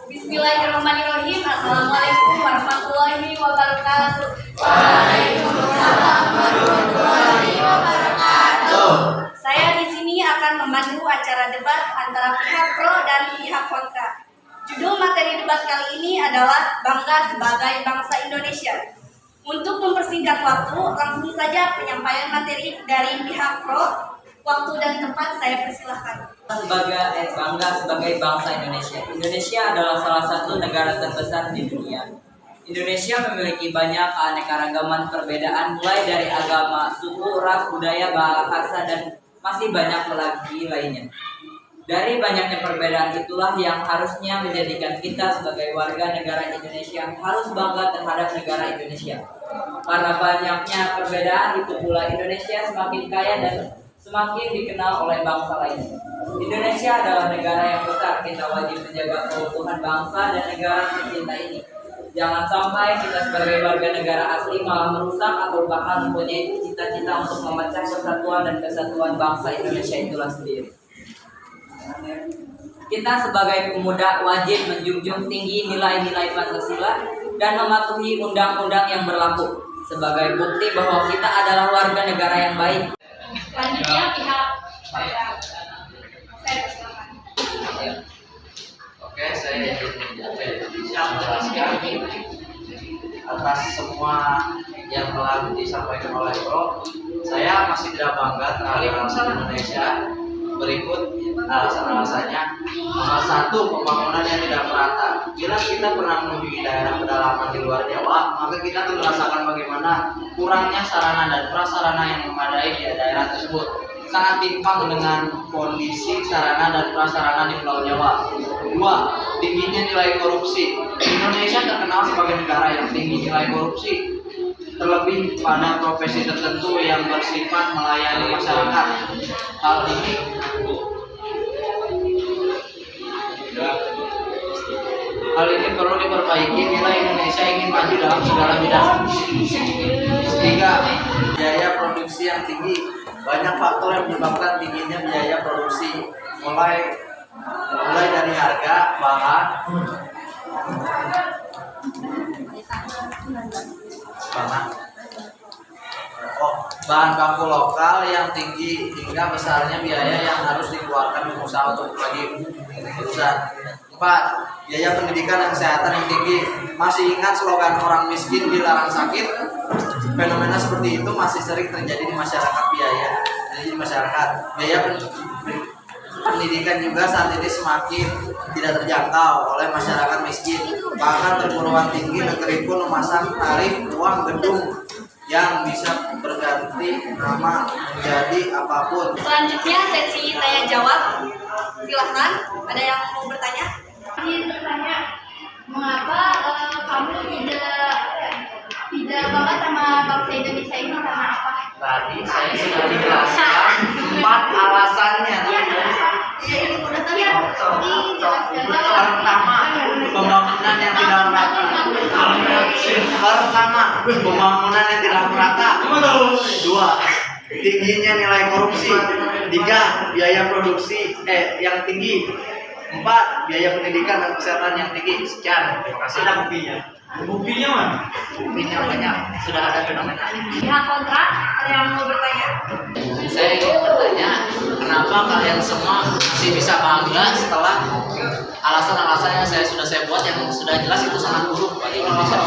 Bismillahirrahmanirrahim. Assalamualaikum warahmatullahi wabarakatuh. Waalaikumsalam warahmatullahi wabarakatuh. Saya di sini akan memandu acara debat antara pihak pro dan pihak kontra. Judul materi debat kali ini adalah Bangga sebagai Bangsa Indonesia. Untuk mempersingkat waktu, langsung saja penyampaian materi dari pihak pro. Waktu dan tempat saya persilahkan. Bangga sebagai bangsa Indonesia. Indonesia adalah salah satu negara terbesar di dunia. Indonesia memiliki banyak keanekaragaman perbedaan, mulai dari agama, suku, ras, budaya, bahasa, dan masih banyak lagi lainnya. Dari banyaknya perbedaan itulah yang harusnya menjadikan kita sebagai warga negara Indonesia harus bangga terhadap negara Indonesia. Karena banyaknya perbedaan itu pula Indonesia semakin kaya dan semakin dikenal oleh bangsa lainnya. Indonesia adalah negara yang besar, kita wajib menjaga keutuhan bangsa dan negara tercinta ini. Jangan sampai kita sebagai warga negara asli malah merusak atau bahkan mempunyai cita-cita untuk memecah persatuan dan kesatuan bangsa Indonesia itulah sendiri. Kita sebagai pemuda wajib menjunjung tinggi nilai-nilai Pancasila dan mematuhi undang-undang yang berlaku sebagai bukti bahwa kita adalah warga negara yang baik. Selanjutnya pihak kontra. Saya persilakan. Oke, saya menjelaskan atas semua yang telah disampaikan oleh Bro. Saya masih tidak bangga terhadap Indonesia. Berikut alasan-alasannya. Nomor satu, pembangunan yang tidak merata. Bila kita pernah menuju daerah pedalaman di luar Jawa, maka kita akan merasakan bagaimana kurangnya sarana dan prasarana yang memadai di daerah tersebut. Sangat timpang dengan kondisi sarana dan prasarana di Pulau Jawa. Dua, tingginya nilai korupsi. Indonesia terkenal sebagai negara yang tinggi nilai korupsi, terlebih pada profesi tertentu yang bersifat melayani masyarakat. Hal ini perlu diperbaiki bila Indonesia ingin maju dalam segala bidang. Tiga, biaya produksi yang tinggi. Banyak faktor yang menyebabkan tingginya biaya produksi, mulai dari harga bahan, bahan baku lokal yang tinggi hingga besarnya biaya yang harus dikeluarkan pengusaha untuk bagi perusahaan. 4. Biaya pendidikan dan kesehatan yang tinggi. Masih ingat slogan orang miskin dilarang sakit? Fenomena seperti itu masih sering terjadi di masyarakat. Biaya pendidikan juga saat ini semakin tidak terjangkau oleh masyarakat miskin. Bahkan perguruan tinggi negeri pun memasang tarif uang gedung yang bisa berganti nama menjadi apapun. Selanjutnya sesi tanya jawab. Silahkan, ada yang mau bertanya? Ingin bertanya, mengapa kamu tidak bangga sama bangsa Indonesia ini, karena apa? Tadi saya sudah dijelaskan 4 alasannya. Pertama, pembangunan yang tidak merata. Dua, tingginya nilai korupsi. 3, biaya produksi yang tinggi. 4, biaya pendidikan dan kesehatan yang tinggi. Sekian, terima kasih. Ada buktinya? Buktinya mana? Buktinya banyak, sudah ada fenomena. Pihak kontra, ada yang mau bertanya? Saya ingin bertanya, kenapa kalian semua masih bisa bangga setelah alasan-alasan yang saya buat yang sudah jelas itu sangat buruk bagi Indonesia.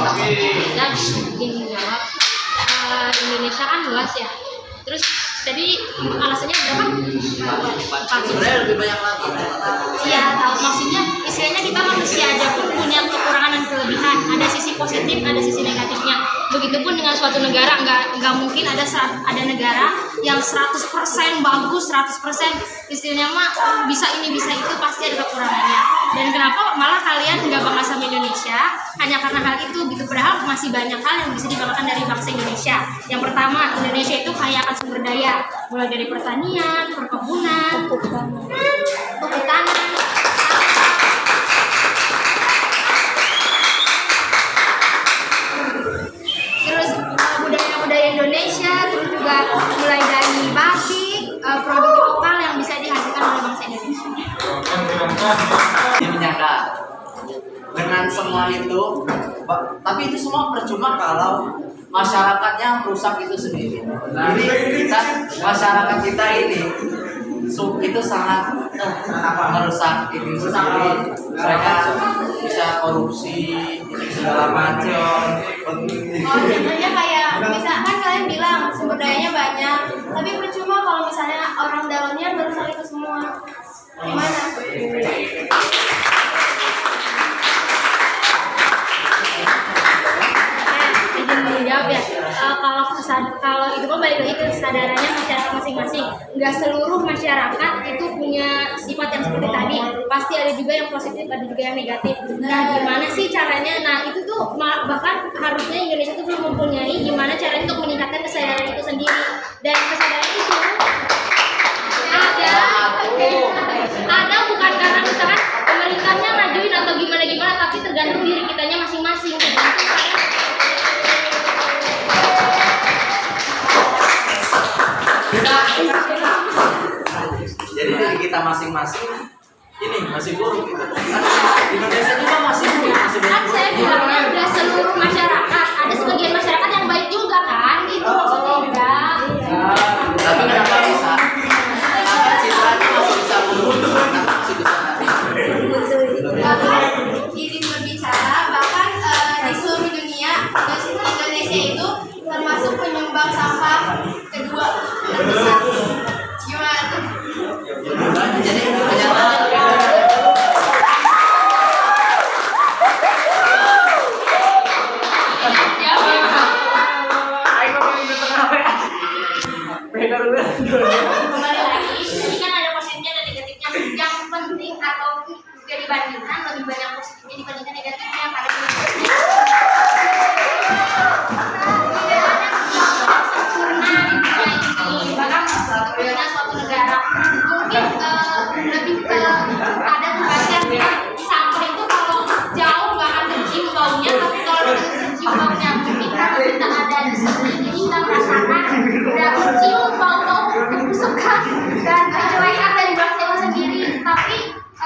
Dan ingin jawab, Indonesia kan luas ya. Terus tadi alasannya berapa? Sebenarnya lebih banyak lagi. Iya, maksudnya istilahnya kita manusia aja pun punya kekurangan dan kelebihan. Ada sisi positif, ada sisi negatifnya. Begitupun dengan suatu negara, nggak mungkin ada negara yang 100% bagus, 100% istilahnya mah bisa ini bisa itu, pasti ada kekurangannya. Dan kenapa malah kalian nggak bangga sama Indonesia hanya karena hal itu gitu, padahal masih banyak hal yang bisa dibanggakan dari bangsa Indonesia. Yang pertama, Indonesia itu kaya akan sumber daya, mulai dari pertanian, perkebunan, kehutanan. Terus budaya-budaya Indonesia, terus juga mulai dari batik, produk lokal yang bisa dihasilkan oleh bangsa Indonesia. Ini menyangka dengan semua itu, tapi itu semua percuma kalau masyarakatnya rusak itu sendiri. Jadi masyarakat kita ini itu sangat merusak ini sendiri. Mereka bisa korupsi segala macam. Contohnya kayak misalkan kalian bilang sumber dayanya banyak, tapi percuma kalau misalnya orang dalamnya merusak itu semua. Gimana? Izin menjawab ya. Kalau itu kan balik lagi ke kesadarannya masyarakat masing-masing. Nggak seluruh masyarakat itu punya sifat yang seperti tadi. Pasti ada juga yang positif, ada juga yang negatif. Nah, gimana sih caranya? Nah, itu tuh bahkan harusnya Indonesia tuh belum mempunyai gimana caranya untuk meningkatkan kesadaran itu sendiri. Dan kesadaran itu ada bukan karena misalkan pemerintahnya ngajuin atau gimana-gimana, tapi tergantung diri kitanya masing-masing. Jadi dari kita masing-masing ini masih buruk gitu. Indonesia juga masih buruk, masih Kan buruk. saya bilangnya udah seluruh masyarakat, ada sebagian masyarakat yang baik juga kan, gitu maksudnya enggak. Tapi kenapa bisa? Karena citranya masih bisa buruk, karena masih bisa Bahkan izin berbicara, bahkan di seluruh dunia, Indonesia itu termasuk penyumbang sampah kedua terbesar. Gimana tuh? Jadi kenyataan Kembali lagi, ini kan ada positifnya dan negatifnya. Yang penting atau juga dibandingkan lebih banyak positifnya dibandingkan negatifnya pada positifnya. Sempurna di dunia ini, bahkan sempurna suatu negara. Mungkin lebih ke ada tugasnya sampah itu kalau jauh nggak akan tercium baunya, tapi kalau tercium baunya mungkin karena kita ada di sini, jadi kita merasakan udah tercium bau-bau kebusukan dan kejelekan dari bangsa itu sendiri. Tapi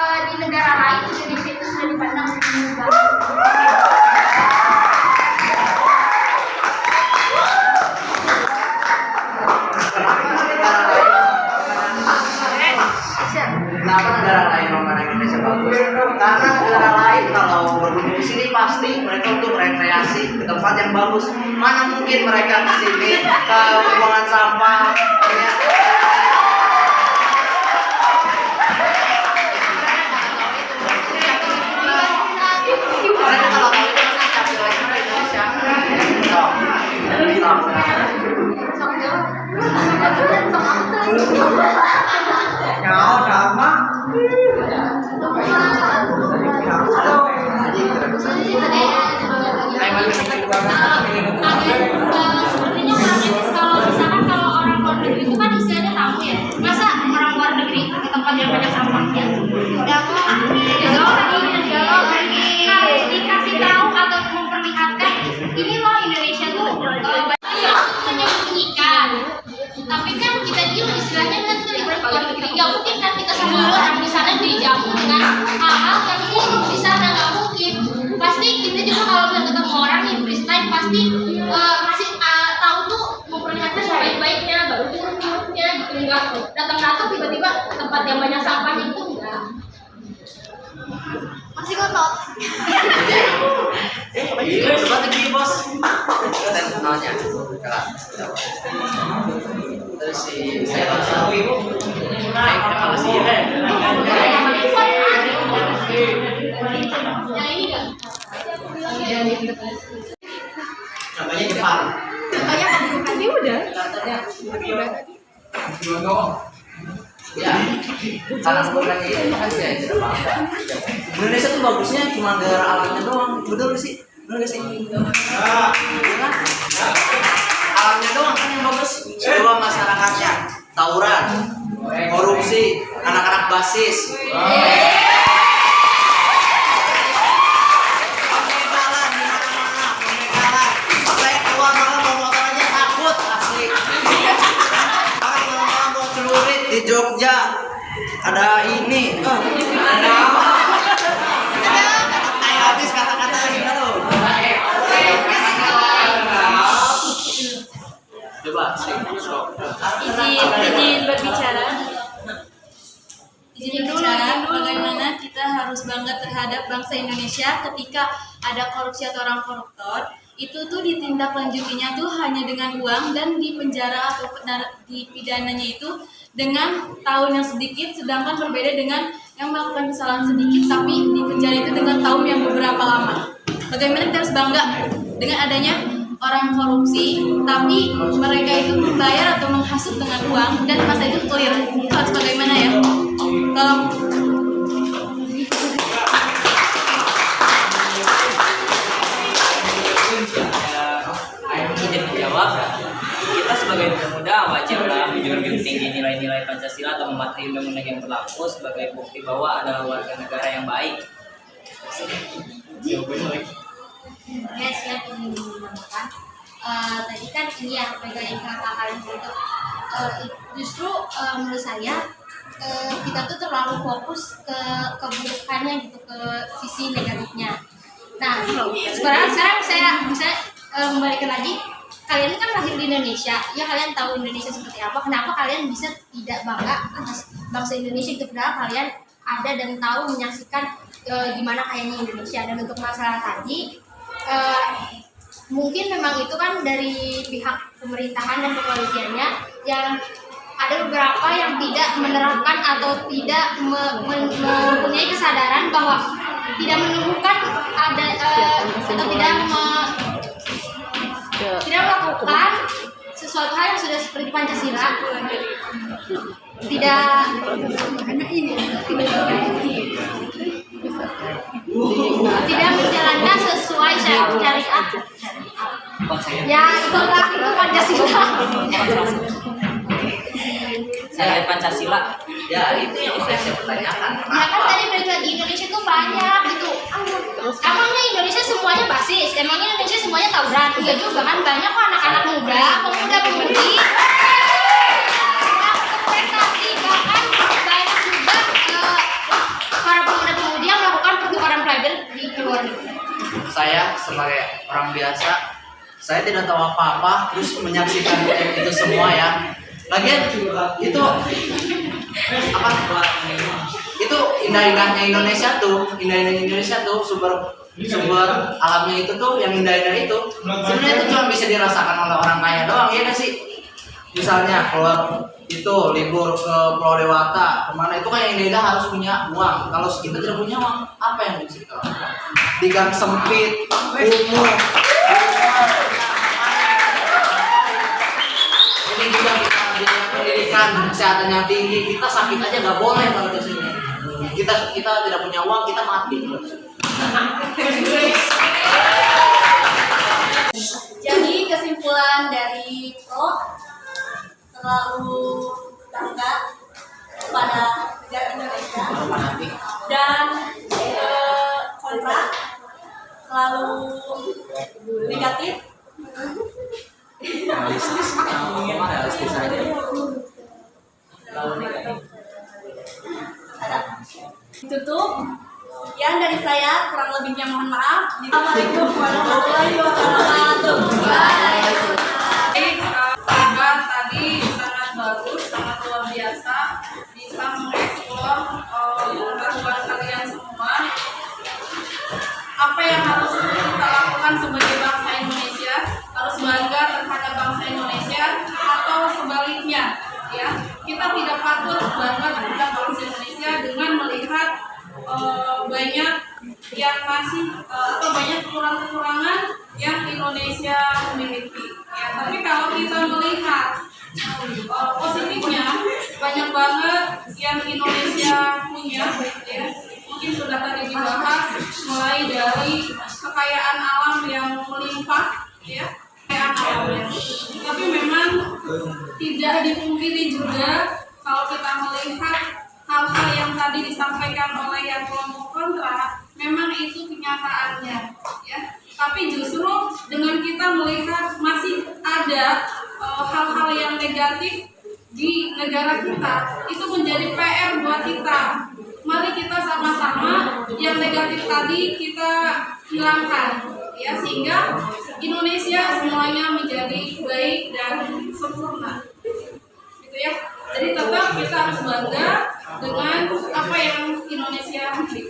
di negara lain Indonesia itu sudah dipandang sebagai negara. Kenapa negara lain memandang Indonesia bagus? Karena negara lain kalau berkunjung di sini pasti mereka untuk rekreasi ke tempat yang bagus. Mana mungkin mereka ke sini ke pembuangan sampah? Ya. Mereka kalau tahu itu pasti capek lagi ke Indonesia. Sepertinya orang etis kalau misalkan kalau orang luar negeri itu kan istilahnya tamu ya. Masa orang luar negeri ke tempat yang banyak sampahnya? Harus dikasih tahu atau memperlihatkan ini loh Indonesia tuh menyembunyikan. Tapi kan kita diem istilahnya kan kita di luar negeri. Gak mungkin kan kita sama orang di sana dijamu dengan hal-hal yang di sana nggak mungkin. Pasti kita juga kalau udah ketemu orang nih freestyle pasti masih tahu tuh memperlihatkan sebaik-baiknya baru buruk-buruknya gitu. Enggak datang-datang tiba-tiba ke tempat yang banyak sampahnya itu enggak. Masih kotor. Iya, strategi bos. Dan kenalnya, terus si saya tahu ibu. Naik terima kasih ya. Yang ini enggak? Namanya Jepang. Tadi udah. Katanya ya, karena bukan itu kan saya tidak bangga. Indonesia tuh bagusnya cuma negara alamnya doang, betul gak sih? Betul gak sih? Alamnya doang kan yang bagus. Kedua masyarakatnya, tawuran, korupsi, anak-anak basis. Di Jogja ada ini kayak habis berbicara bagaimana kita harus bangga terhadap bangsa Indonesia ketika ada korupsi atau orang koruptor, itu tuh ditindaklanjutinya tuh hanya dengan uang dan di penjara atau di pidananya itu dengan tahun yang sedikit, sedangkan berbeda dengan yang melakukan kesalahan sedikit tapi di penjara itu dengan tahun yang beberapa lama. Bagaimana kita harus bangga dengan adanya orang korupsi, tapi mereka itu membayar atau menghasut dengan uang dan masa itu clear. Itu harus bagaimana ya? Tolong. Izin menjawab. Kita sebagai pemuda wajiblah menjunjung tinggi nilai-nilai Pancasila atau mematuhi undang-undang yang berlaku sebagai bukti bahwa adalah warga negara yang baik. Ya, siap ingin menambahkan. Tadi kan ini ya pegang kakak kalian itu justru menurut saya kita tuh terlalu fokus ke keburukannya gitu, ke sisi negatifnya. Nah, sekarang saya kembalikan lagi. Kalian kan lahir di Indonesia, ya kalian tahu Indonesia seperti apa. Kenapa kalian bisa tidak bangga atas bangsa Indonesia itu? Padahal kalian ada dan tahu menyaksikan gimana kayaknya Indonesia. Dan untuk masalah tadi, mungkin memang itu kan dari pihak pemerintahan dan kepolisiannya yang ada beberapa yang tidak menerapkan atau tidak mempunyai kesadaran bahwa tidak menumbuhkan ada atau tidak melakukan sesuatu hal yang sudah seperti Pancasila, tidak menjalankan sesuai syariat. Ya itulah itu Pancasila. Saya Pancasila. Ya itu yang saya pertanyakan. Ya kan tadi belajar di Indonesia tuh banyak gitu. Emangnya Indonesia semuanya basis? Emangnya Indonesia semuanya tawuran? Enggak juga kan, banyak kok anak-anak muda, pemuda-pemudi prestasi, bahkan banyak juga para pemuda-pemudi yang melakukan pertukaran pelajar di luar negeri. Saya sebagai orang biasa, saya tidak tahu apa-apa terus menyaksikan itu semua ya. Lagian itu apa? Itu indah-indahnya Indonesia tuh, sumber alamnya itu tuh yang indah-indah itu. Sebenarnya itu cuma bisa dirasakan oleh orang kaya doang, ya nggak sih? Misalnya keluar itu libur ke Pulau Dewata, kemana itu kan yang indah harus punya uang. Kalau kita tidak punya uang, apa yang bisa kita lakukan? Di gang sempit, kumuh, ini juga kita pendidikan kesehatan yang tinggi, kita sakit aja nggak boleh kalau di sini. Kita tidak punya uang, kita mati. Jadi kesimpulan dari Pro terlalu bangga kepada negara Indonesia dan kontra terlalu negatif. Realistis aja. Tutup. Sekian dari saya, kurang lebihnya mohon maaf. Assalamualaikum warahmatullahi wabarakatuh. Debat tadi sangat bagus, sangat luar biasa, bisa mengeksplor pengetahuan kalian semua. Apa yang harus kita lakukan sebagai bangsa Indonesia? Harus bangga terhadap bangsa Indonesia atau sebaliknya, ya? Kita tidak patut bangga terhadap bangsa Indonesia dengan melihat banyak yang masih atau banyak kekurangan-kekurangan yang Indonesia miliki. Ya, tapi kalau kita melihat positifnya, banyak banget yang Indonesia punya, ya. Mungkin sudah tadi dibahas, mulai dari kekayaan alam yang melimpah, ya, kekayaan alamnya. Tapi memang tidak dipungkiri juga kalau kita melihat hal-hal yang tadi disampaikan oleh yang kelompok kontra, memang itu kenyataannya, ya. Tapi justru dengan kita melihat masih ada hal-hal yang negatif di negara kita, itu menjadi PR buat kita. Mari kita sama-sama yang negatif tadi kita hilangkan, ya, sehingga Indonesia semuanya menjadi baik dan sempurna, gitu ya. Jadi tetap kita harus bangga dengan apa yang Indonesia miliki.